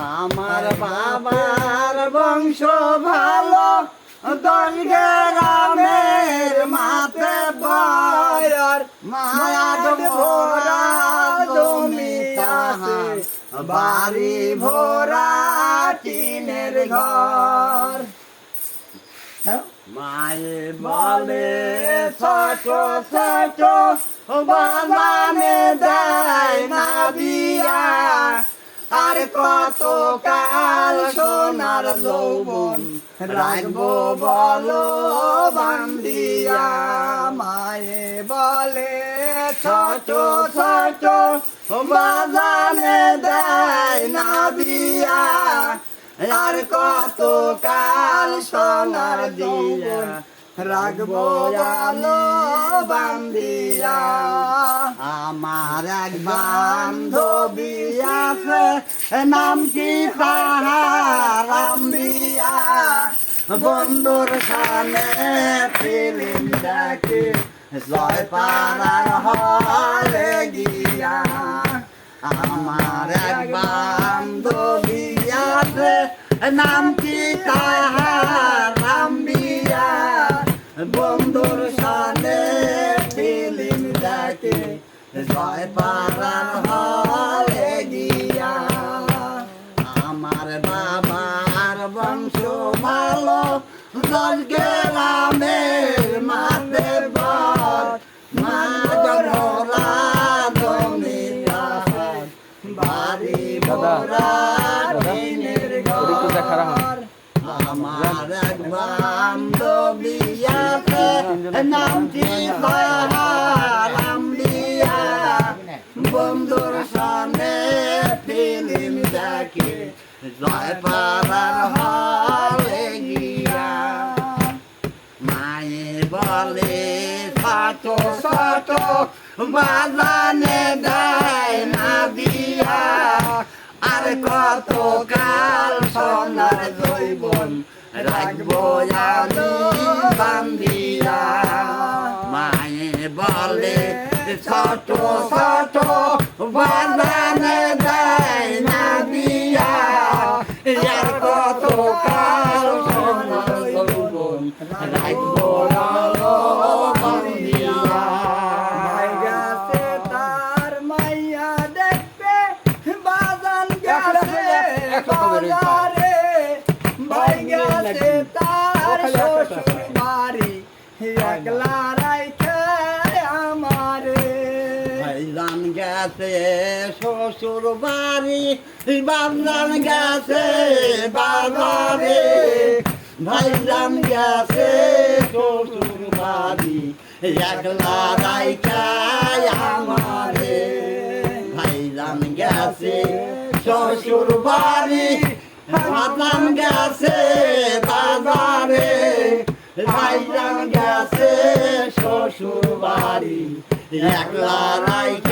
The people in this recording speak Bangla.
আমার বাবার বংশ ভালো, 10 গ্রামের মাঠে বয়র, মায়াদ ভরা জমি আছে, বাড়ি ভরা টিনের ঘর। মায়ে বলে ছোট ছোট বাগানে দেয় না বিয়া, আর কত কাল সোনার যৌবন রাখবো বলো বান্ধিয়া। মায়ে বলে ছোট ছোট বাগানে দেয় না বিয়া, আর কত কাল সোনার যৌবন রাখবো বলো বান্ধিয়া। আমার এক বান্ধবী আছে, নাম কি তাহার আম্বিয়া, বন্ধুর সামনে ফিল্ম দেখে জয় পাড়ার হলে গিয়া। আমার এক বান্ধবী আছে, নাম কি তাহার আম্বিয়া, বন্ধুর সামনে ফিল্ম দেখে জয় পাড়ার হলে গিয়া। আমার বাবার বংশ ভালো, 10 গ্রামের মাঠে বর, মাঝ ভরা জমি আছে, বাড়ি ভরা টিনের ঘর। আমার এক বান্ধবী আছে, নাম কি তাহার আম্বিয়া, বন্ধুর সামনে ফিল্ম দেখে জয় পাড়ার হলে গিয়া। মায়ে বলে ছোট ছোট বাগানে দেয় না বিয়া, আর কত কাল সোনার যৌবন রাখবো আমি বান্ধিয়া। মায়ে বলে ছোট ছোট বাগানে দেয় না বিয়া, আর কত কাল সোনার যৌবন রাখবো বান্ধিয়া। গাছে তার মাইয়া দেখবে, বাজান গাছে বাজারে, ভাই গাছে তার শ্বশুর বাড়ি, একলা রাইখে আমারে। ভাইজান গেছে শ্বশুর বাড়ি, বাজান গেছে বাজারে, ভাইজান গেছে শ্বশুর বাড়ি, একলা রাইখে আমারে। ভাইজান গেছে শ্বশুর বাড়ি, বাজান গেছে বাজারে, ভাইজান গেছে শ্বশুর বাড়ি, একলা রাইখে